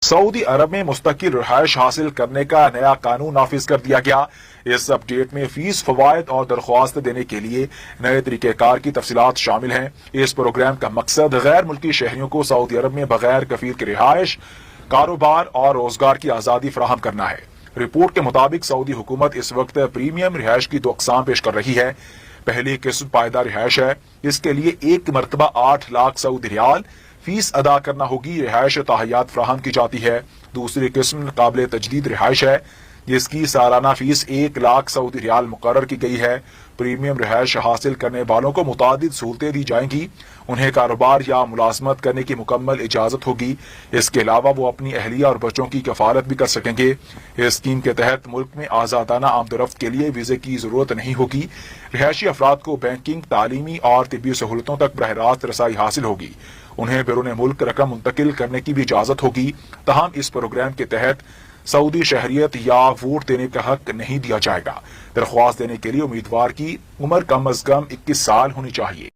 سعودی عرب میں مستقل رہائش حاصل کرنے کا نیا قانون نافذ کر دیا گیا۔ اس اپ ڈیٹ میں فیس، فوائد اور درخواست دینے کے لیے نئے طریقہ کار کی تفصیلات شامل ہیں۔ اس پروگرام کا مقصد غیر ملکی شہریوں کو سعودی عرب میں بغیر کفیل کی رہائش، کاروبار اور روزگار کی آزادی فراہم کرنا ہے۔ رپورٹ کے مطابق سعودی حکومت اس وقت پریمیم رہائش کی 2 اقسام پیش کر رہی ہے۔ پہلی قسم پائیدار رہائش ہے، اس کے لیے ایک مرتبہ 8 لاکھ سعودی ریال فیس ادا کرنا ہوگی۔ رہائش تاحیات فراہم کی جاتی ہے۔ دوسری قسم قابل تجدید رہائش ہے، جس کی سالانہ فیس 1 لاکھ سعودی ریال مقرر کی گئی ہے۔ پریمیم رہائش حاصل کرنے والوں کو متعدد سہولتیں دی جائیں گی۔ انہیں کاروبار یا ملازمت کرنے کی مکمل اجازت ہوگی۔ اس کے علاوہ وہ اپنی اہلیہ اور بچوں کی کفالت بھی کر سکیں گے۔ اس اسکیم کے تحت ملک میں آزادانہ آمد و رفت کے لیے ویزے کی ضرورت نہیں ہوگی۔ رہائشی افراد کو بینکنگ، تعلیمی اور طبی سہولتوں تک براہ راست رسائی حاصل ہوگی۔ انہیں بیرون ملک رقم منتقل کرنے کی بھی اجازت ہوگی۔ تاہم اس پروگرام کے تحت سعودی شہریت یا ووٹ دینے کا حق نہیں دیا جائے گا۔ درخواست دینے کے لیے امیدوار کی عمر کم از کم 21 سال ہونی چاہیے۔